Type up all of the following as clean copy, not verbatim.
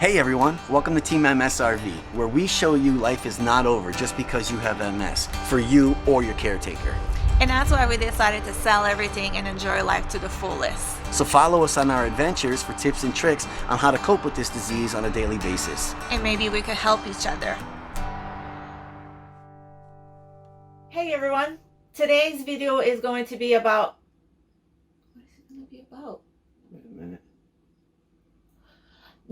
Hey everyone, welcome to TeamMSRV, where we show you life is not over just because you have MS, for you or your caretaker. And that's why we decided to sell everything and enjoy life to the fullest. So follow us on our adventures for tips and tricks on how to cope with this disease on a daily basis. And maybe we could help each other. Hey everyone, today's video is going to be about... What is it going to be about? Wait a minute.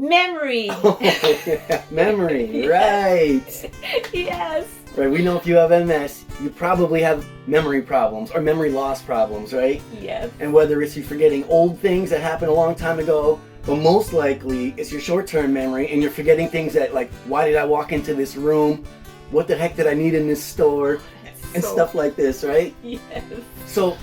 Memory! Oh, yeah. Memory, right. Yes. Right, we know if you have MS, you probably have memory problems or memory loss problems, right? Yes. And whether it's you forgetting old things that happened a long time ago, but most likely it's your short-term memory and you're forgetting things that, like, why did I walk into this room? What the heck did I need in this store? And stuff like this, right? Yes. So,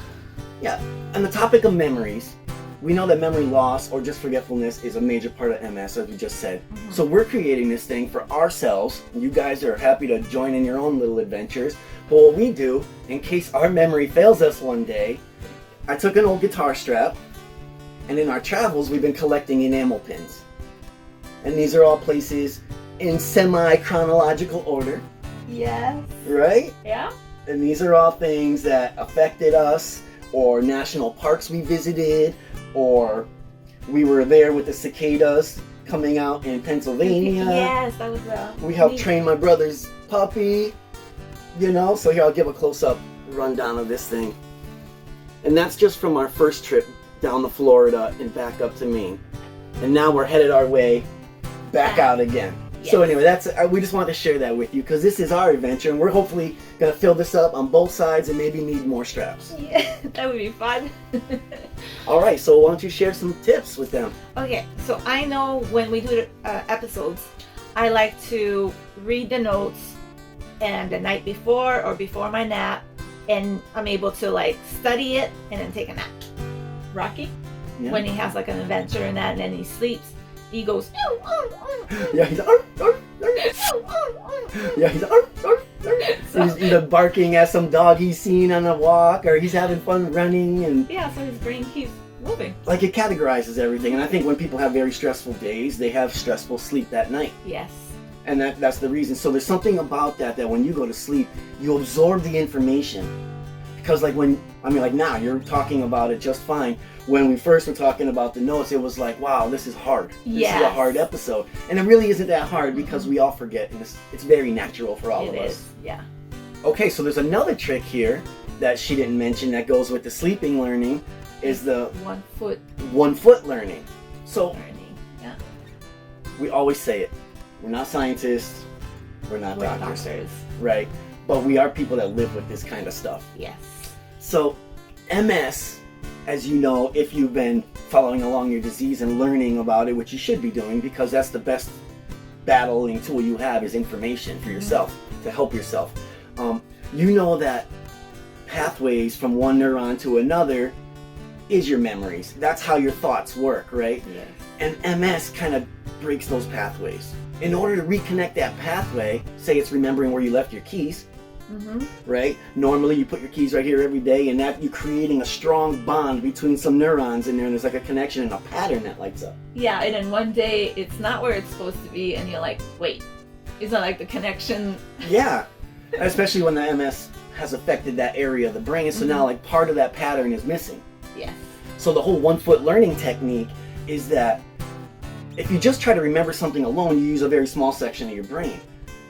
yeah, on the topic of memories, we know that memory loss or just forgetfulness is a major part of MS, as we just said. Mm-hmm. So we're creating this thing for ourselves. You guys are happy to join in your own little adventures. But what we do, in case our memory fails us one day, I took an old guitar strap, and in our travels, we've been collecting enamel pins. And these are all places in semi-chronological order. Yes. Right? Yeah. And these are all things that affected us, or national parks we visited, or we were there with the cicadas coming out in Pennsylvania. Yes, that was We helped train my brother's puppy, you know. So here, I'll give a close-up rundown of this thing. And that's just from our first trip down to Florida and back up to Maine. And now we're headed our way back out again. Yes. So anyway, we just wanted to share that with you because this is our adventure, and we're hopefully going to fill this up on both sides and maybe need more straps. Yeah, that would be fun. All right, so why don't you share some tips with them? Okay, so I know when we do episodes, I like to read the notes and the night before or before my nap, and I'm able to like study it and then take a nap. Rocky, Yeah. when he has like an adventure and that, and then he sleeps, he goes. Yeah, he's yeah, he's either barking at some dog he's seen on a walk, or he's having fun running, and Yeah, so his brain keeps moving. like it categorizes everything. And I think when people have very stressful days, they have stressful sleep that night, Yes. and that's the reason. So there's something about that when you go to sleep, you absorb the information. Because like now you're talking about it just fine. When we first were talking about the notes, it was like, wow, this is hard. This is a hard episode. And it really isn't that hard because we all forget, and it's very natural for all of us. It is, yeah. Okay, so there's another trick here that she didn't mention that goes with the sleeping learning, is the 1 foot 1 foot learning. So learning, yeah. we always say it. We're not scientists. We're not We're doctors. Right? But we are people that live with this kind of stuff. Yes. So MS, as you know, if you've been following along your disease and learning about it, which you should be doing, because that's the best battling tool you have, is information for yourself, to help yourself. You know that pathways from one neuron to another is your memories. That's how your thoughts work, right? Yes. And MS kind of breaks those pathways. In order to reconnect that pathway, say it's remembering where you left your keys, right? Normally you put your keys right here every day, and that you're creating a strong bond between some neurons in there, and there's like a connection and a pattern that lights up. Yeah, and then one day it's not where it's supposed to be, and you're like, wait, it's not like the connection. Yeah, especially when the MS has affected that area of the brain, so now like part of that pattern is missing. Yes. So the whole 1 foot learning technique is that if you just try to remember something alone, you use a very small section of your brain.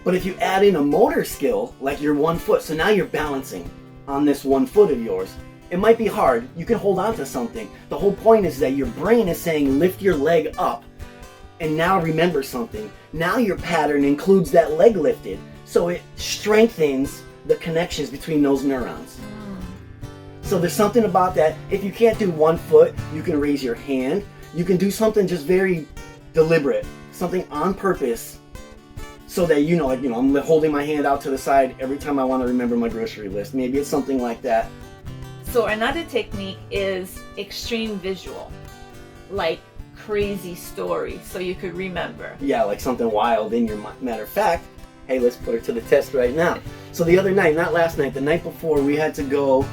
But if you add in a motor skill, like your 1 foot, so now you're balancing on this 1 foot of yours. It might be hard. You can hold on to something. The whole point is that your brain is saying, lift your leg up, and now remember something. Now your pattern includes that leg lifted, so it strengthens the connections between those neurons. So there's something about that. If you can't do 1 foot, you can raise your hand. You can do something just very deliberate, something on purpose, so that I'm holding my hand out to the side every time I want to remember my grocery list. Maybe it's something like that. So another technique is extreme visual, like crazy story, so you could remember. Yeah, like something wild in your mind. Matter of fact, hey, let's put her to the test right now. So the other night, not last night, the night before, we had to go.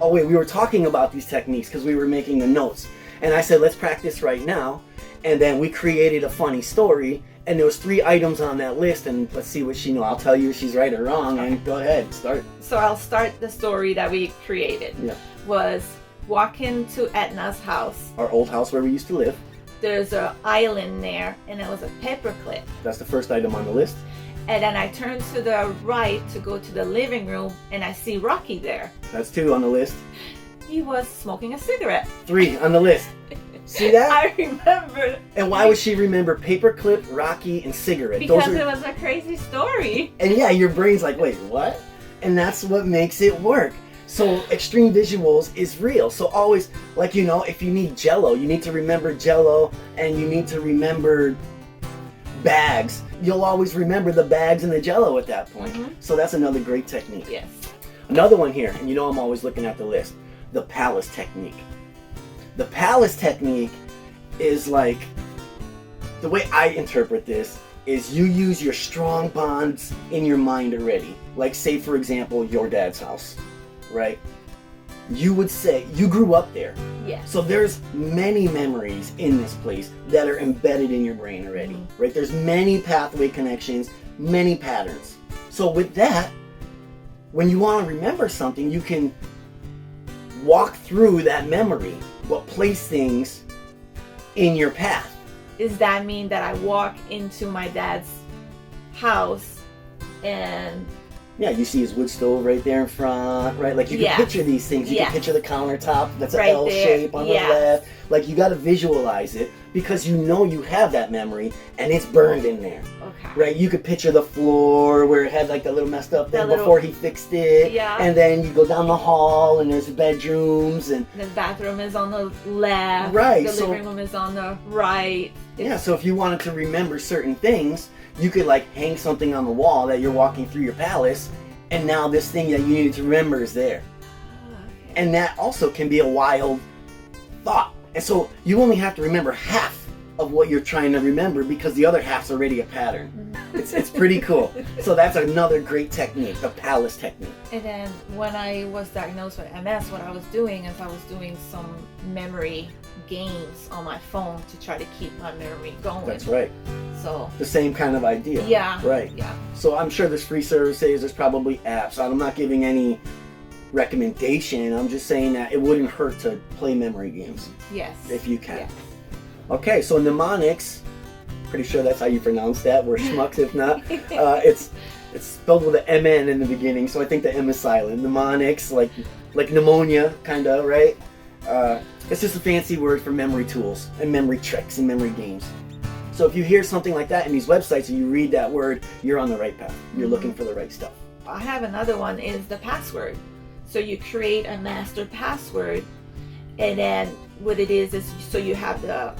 Oh wait, we were talking about these techniques because we were making the notes, and I said, let's practice right now. And then we created a funny story, and there was 3 items on that list, and let's see what she knows. I'll tell you if she's right or wrong, and go ahead, start. So I'll start the story that we created. Yeah. Was walk into Edna's house. Our old house where we used to live. There's an island there, and it was a paperclip. That's the first item on the list. And then I turn to the right to go to the living room, and I see Rocky there. That's 2 on the list. He was smoking a cigarette. 3 on the list. See that? I remember. And why would she remember paperclip, Rocky, and cigarette? Because it was a crazy story. And yeah, your brain's like, wait, what? And that's what makes it work. So extreme visuals is real. So always, like, if you need Jell-O, you need to remember Jell-O, and you need to remember bags. You'll always remember the bags and the Jell-O at that point. Mm-hmm. So that's another great technique. Yes. Another one here, and I'm always looking at the list, the palace technique. The palace technique is like, the way I interpret this is you use your strong bonds in your mind already. Like, say, for example, your dad's house, right? You would say, you grew up there. Yes. So there's many memories in this place that are embedded in your brain already, right? There's many pathway connections, many patterns. So with that, when you want to remember something, you can walk through that memory, but place things in your path. Does that mean that I walk into my dad's house and... Yeah, you see his wood stove right there in front, right? Like, you can picture these things. You can picture the countertop that's an L shape on the left. Like, you got to visualize it because you have that memory and it's burned in there. Okay. Right? You could picture the floor where it had like that little messed up thing before he fixed it. Yeah. And then you go down the hall and there's bedrooms and... The bathroom is on the left. Right. The living room is on the right. Yeah, so if you wanted to remember certain things, you could like hang something on the wall that you're walking through your palace, and now this thing that you needed to remember is there. Okay. And that also can be a wild thought. And so you only have to remember half of what you're trying to remember because the other half's already a pattern. It's pretty cool. So that's another great technique, the palace technique. And then when I was diagnosed with MS, what I was doing is I was doing some memory games on my phone to try to keep my memory going. That's right. So the same kind of idea. Yeah. Right. Yeah. So I'm sure there's free services, there's probably apps. I'm not giving any recommendation. I'm just saying that it wouldn't hurt to play memory games. Yes. If you can. Yes. Okay, so mnemonics, pretty sure that's how you pronounce that. We're schmucks if not. It's spelled with an MN in the beginning, so I think the M is silent. Mnemonics, like pneumonia, kind of, right? It's just a fancy word for memory tools and memory tricks and memory games. So if you hear something like that in these websites and you read that word, you're on the right path. You're looking for the right stuff. I have another one is the password. So you create a master password, and then what it is so you have the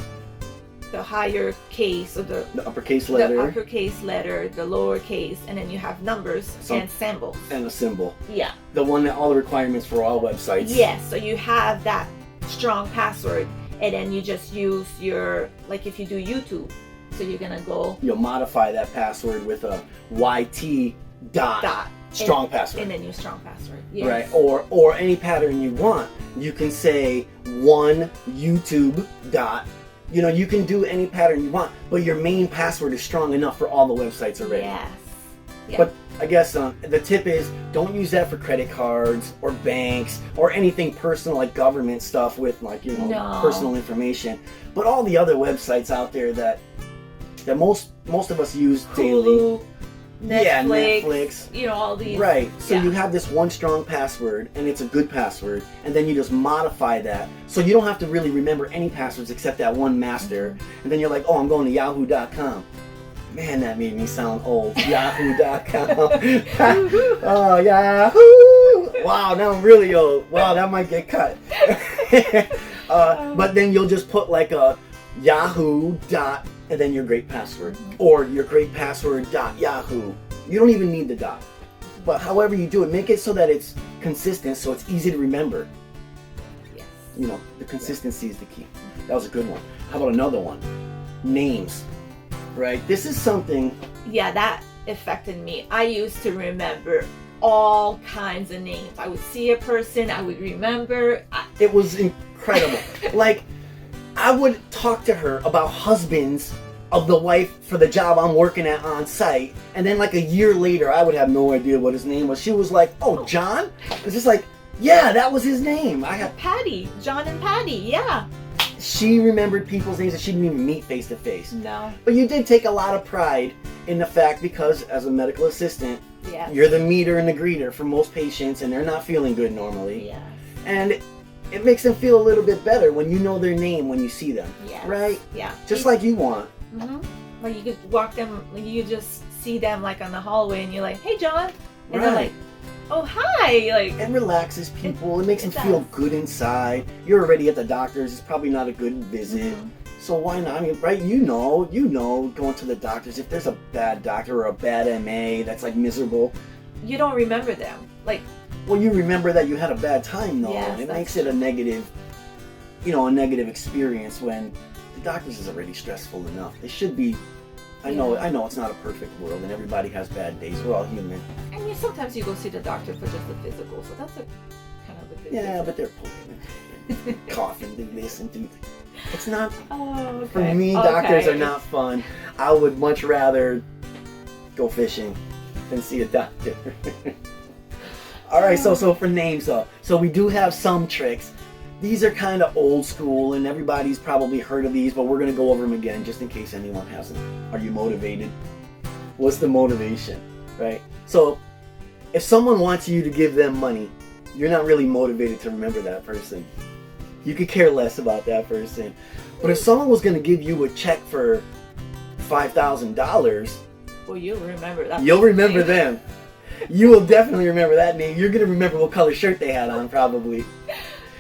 higher case or the uppercase letter. The uppercase letter, the lowercase, and then you have numbers and symbols. And a symbol. Yeah. The one that all the requirements for all websites. Yes, so you have that strong password, and then you just use your, like if you do YouTube, so you're gonna go... You'll modify that password with a YT dot. Strong password. And then your strong password. Yes. Right. Or any pattern you want. You can say one YouTube dot. You can do any pattern you want, but your main password is strong enough for all the websites already. Yes. Yeah. But I guess the tip is don't use that for credit cards or banks or anything personal like government stuff with personal information. But all the other websites out there that most of us use daily. Hulu, Netflix, yeah, Netflix. All these. Right. So you have this one strong password, and it's a good password, and then you just modify that. So you don't have to really remember any passwords except that one master. Mm-hmm. And then you're like, oh, I'm going to yahoo.com. Man, that made me sound old. Yahoo.com. Oh, Yahoo! Wow, now I'm really old. Wow, that might get cut. But then you'll just put like a Yahoo dot and then your great password, or your great password dot Yahoo. You don't even need the dot. But however you do it, make it so that it's consistent, so it's easy to remember. Yes. The consistency is the key. That was a good one. How about another one? Names. Right? This is something... Yeah, that affected me. I used to remember all kinds of names. I would see a person, I would remember. It was incredible. Like, I would talk to her about husbands of the wife for the job I'm working at on site, and then like a year later, I would have no idea what his name was. She was like, "Oh, John?" It's just like, yeah, that was his name. I got Patty, John and Patty, yeah. She remembered people's names that she didn't even meet face to face. No. But you did take a lot of pride in the fact because as a medical assistant, Yeah. you're the meter and the greeter for most patients, and they're not feeling good normally. Yeah. And it makes them feel a little bit better when you know their name when you see them. Yes. Right? Yeah. Just like you want. Mm-hmm. Like you could walk them, like you just see them like on the hallway, and you're like, "Hey, John," and they're like, "Oh, hi!" Like it relaxes people. It makes them does. feel good inside. You're already at the doctor's. It's probably not a good visit. Mhm. So why not? I mean, right? You know, going to the doctors. If there's a bad doctor or a bad MA that's like miserable, you don't remember them. Like, well, you remember that you had a bad time though. Yes, and it that's makes it a negative, a negative experience when the doctors is already stressful enough. They should be. I know it's not a perfect world, and everybody has bad days. We're all human. and sometimes you go see the doctor for just the physical, so that's a kind of a good Yeah, visit. but they're poking and coughing, do this and do that. It's not. Oh, okay. For me, doctors are not fun. I would much rather go fishing than see a doctor. All right, so for names though, so we do have some tricks. These are kind of old school, and everybody's probably heard of these, but we're gonna go over them again just in case anyone hasn't. Are you motivated? What's the motivation, right? So, if someone wants you to give them money, you're not really motivated to remember that person. You could care less about that person. But if someone was going to give you a check for $5,000, well, you'll remember that. you'll remember them. You will definitely remember that name. You're going to remember what color shirt they had on, probably.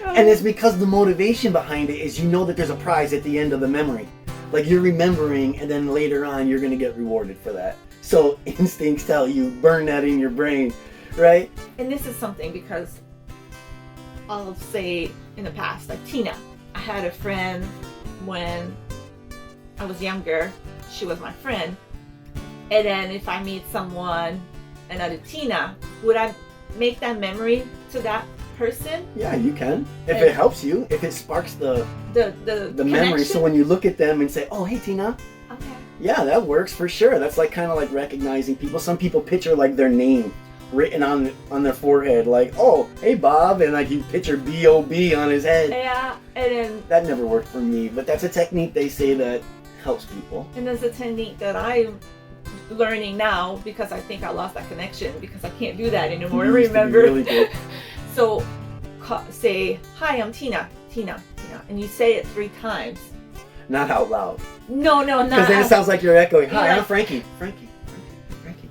And it's because the motivation behind it is you know that there's a prize at the end of the memory. Like you're remembering, and then later on you're going to get rewarded for that. So instincts tell you, burn that in your brain, right? And this is something because I'll say in the past, like Tina, I had a friend when I was younger. She was my friend. And then if I meet someone, another Tina, would I make that memory to that person? Yeah, you can. If it helps you, if it sparks the memory. So when you look at them and say, "Oh, hey, Tina." Okay. Yeah, that works for sure. That's like kind of like recognizing people. Some people picture like their name written on their forehead, like, "Oh, hey, Bob," and like you picture B.O.B. on his head. Yeah, and then That never worked for me, but that's a technique they say that helps people. and there's a technique that I'm learning now because I think I lost that connection because I can't do that anymore. You used to be Remember? really good. So say, "Hi, I'm Tina, and you say it 3 times. Not out loud. No, Because not then it sounds like you're echoing. Hi, Yeah. I'm Frankie. Frankie.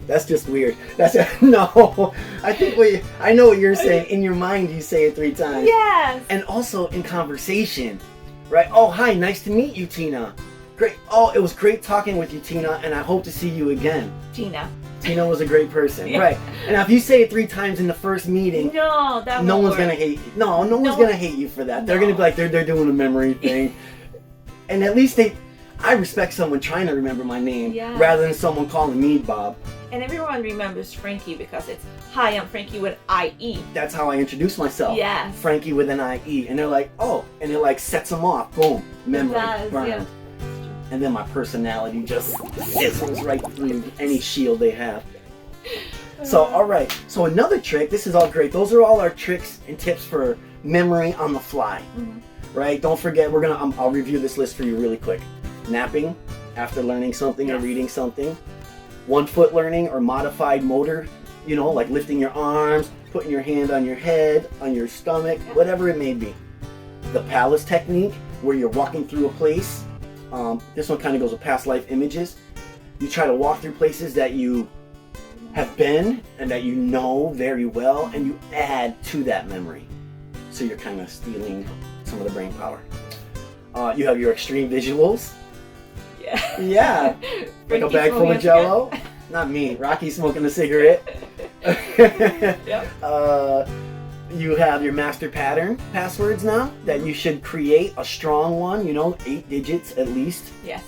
That's just weird. That's no. I think I know what you're saying. In your mind, you say it 3 times. Yes. And also in conversation, right? Oh, hi, nice to meet you, Tina. Great. Oh, it was great talking with you, Tina, and I hope to see you again. Tina. Tina was a great person, Yeah. right? And if you say it 3 times in the first meeting, No, that no won't one's work. gonna hate you. No one's gonna hate you for that. They're No. gonna be like they're doing a memory thing, and at least I respect someone trying to remember my name Yeah. rather than someone calling me Bob. And everyone remembers Frankie because it's, "Hi, I'm Frankie with IE." That's how I introduce myself. Yes. Frankie with an IE, and they're like, oh, and it like sets them off. Boom, memory It does, burned. yeah. And then my personality just sizzles right through any shield they have. So, all right. So another trick. This is all great. Those are all our tricks and tips for memory on the fly. Mhm. Right? Don't forget. I'll review this list for you really quick. Napping after learning something or Yes. reading something. 1 foot learning or modified motor. Like lifting your arms, putting your hand on your head, on your stomach, Yeah. whatever it may be. The palace technique, where you're walking through a place. This one kind of goes with past life images. You try to walk through places that you have been and that you know very well, and you add to that memory. So you're kind of stealing some of the brain power. You have your extreme visuals. Yeah. Yeah. Like a Frankie bag full smoking of Jello. Not me. Rocky smoking a cigarette. Yep. You have your master pattern passwords now that you should create a strong one, 8 digits at least. Yes.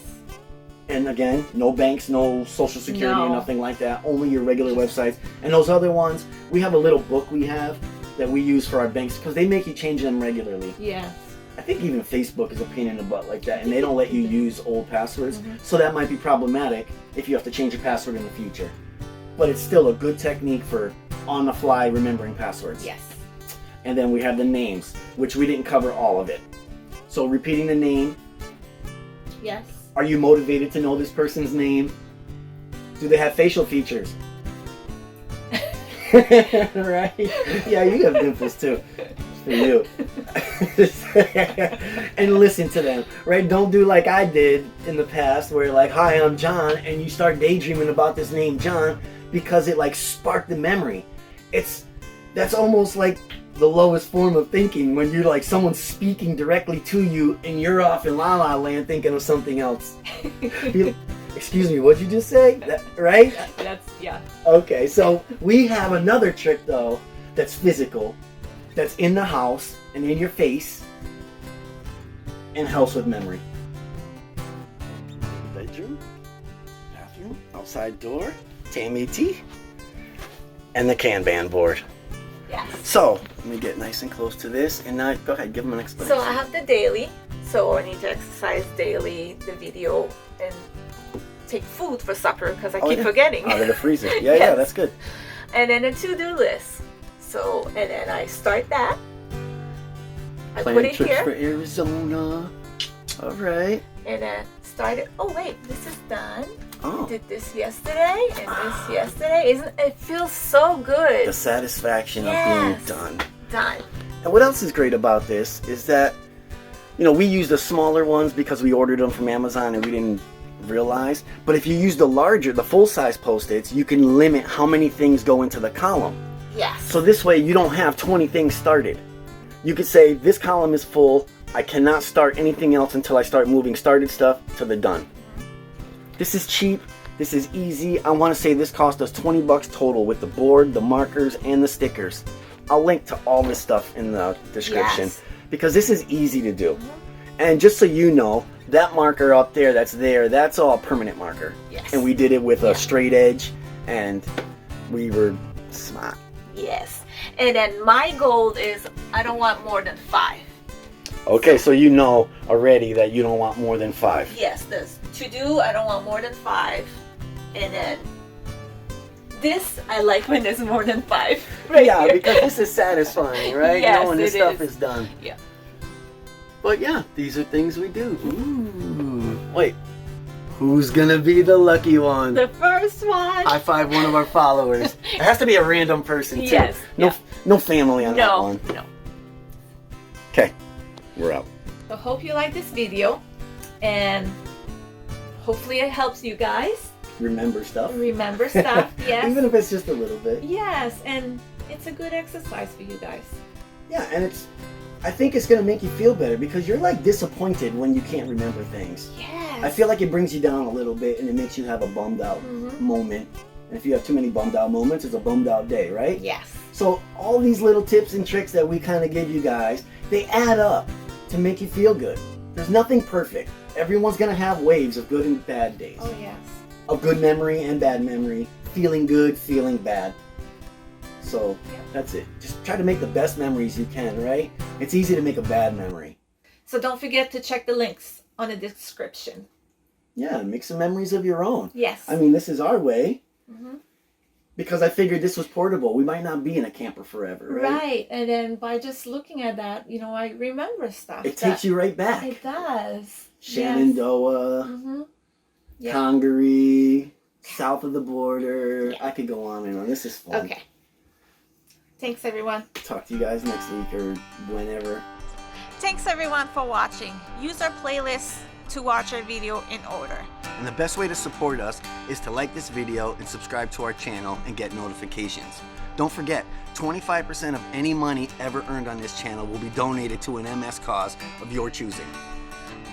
And again, no banks, no social security or No. nothing like that, only your regular websites. And those other ones, we have a little book we have that we use for our banks because they make you change them regularly. Yes. I think even Facebook is a pain in the butt like that, and they don't let you use old passwords. So that might be problematic if you have to change your password in the future. But it's still a good technique for on the fly remembering passwords. Yes. And then we have the names, which we didn't cover all of it. So repeating the name. Yes. Are you motivated to know this person's name? Do they have facial features? Right? Yeah, you have dimples too. It's for you. And listen to them, right? Don't do like I did in the past where like, hi, I'm John, and you start daydreaming about this name John because it like sparked the memory. That's almost like the lowest form of thinking when you're like someone's speaking directly to you and you're off in la la land thinking of something else. Excuse me, what'd you just say? Right? Yeah. Okay, so we have another trick though that's physical, that's in the house and in your face and helps with memory. Bedroom, bathroom, outside door, TeamMSRV, and the Kanban board. Yes. So, let me get nice and close to this, and now go ahead, give them an explanation. So I have the daily, so I need to exercise daily, the video, and take food for supper because I keep forgetting. Out of the freezer. Yeah, Yes. yeah, that's good. And then a to-do list. So, and then I start that. I Plan put it trips here. for Arizona. All right. And then start it. Oh wait, this is done. Oh. I did this yesterday and this yesterday. Isn't it feels so good? The satisfaction Yes. of being done. Done. And what else is great about this is that, you know, we use the smaller ones because we ordered them from Amazon and we didn't realize. But if you use the larger, the full-size Post-its, you can limit how many things go into the column. Yes. So this way you don't have 20 things started. You could say, this column is full. I cannot start anything else until I start moving started stuff to the done. This is cheap. This is easy. I want to say this cost us $20 total with the board, the markers, and the stickers. I'll link to all this stuff in the description Yes. because this is easy to do. And just so you know, that marker up there, that's all permanent marker. Yes. And we did it with a straight edge, and we were smart. Yes. And then my goal is I don't want more than 5. Okay, so you know already that you don't want more than 5. Yes, this to do I don't want more than 5. And then this I like when there's more than 5. Right Yeah, here. because this is satisfying, right? Yes, Knowing this it stuff is. is done. Yeah. But yeah, these are things we do. Ooh. Wait, who's gonna be the lucky one? The first one. High five one of our followers. It has to be a random person too. Yes, No, yeah. no family on that one. No. Okay, we're out. So hope you like this video and hopefully it helps you guys Remember stuff. remember stuff. Yes. Even if it's just a little bit. Yes, and it's a good exercise for you guys. Yeah, and I think it's gonna make you feel better because you're like disappointed when you can't remember things. Yes. I feel like it brings you down a little bit and it makes you have a bummed out moment. And if you have too many bummed out moments, it's a bummed out day, right? Yes. So all these little tips and tricks that we kind of give you guys, they add up to make you feel good. There's nothing perfect. Everyone's gonna have waves of good and bad days. Oh yes. Of good memory and bad memory. Feeling good, feeling bad. So that's it. Just try to make the best memories you can, right? It's easy to make a bad memory. So don't forget to check the links on the description. Yeah, make some memories of your own. Yes. I mean, this is our way. Because I figured this was portable. We might not be in a camper forever, right? Right. And then by just looking at that, you know, I remember stuff. It takes you right back. It does. Shenandoah, Yeah. Congaree, south of the border. I could go on and on. This is fun. Okay. Thanks everyone. Talk to you guys next week or whenever. Thanks everyone for watching. Use our playlist to watch our video in order. And the best way to support us is to like this video and subscribe to our channel and get notifications. Don't forget, 25% of any money ever earned on this channel will be donated to an MS cause of your choosing.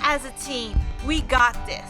As a team, we got this.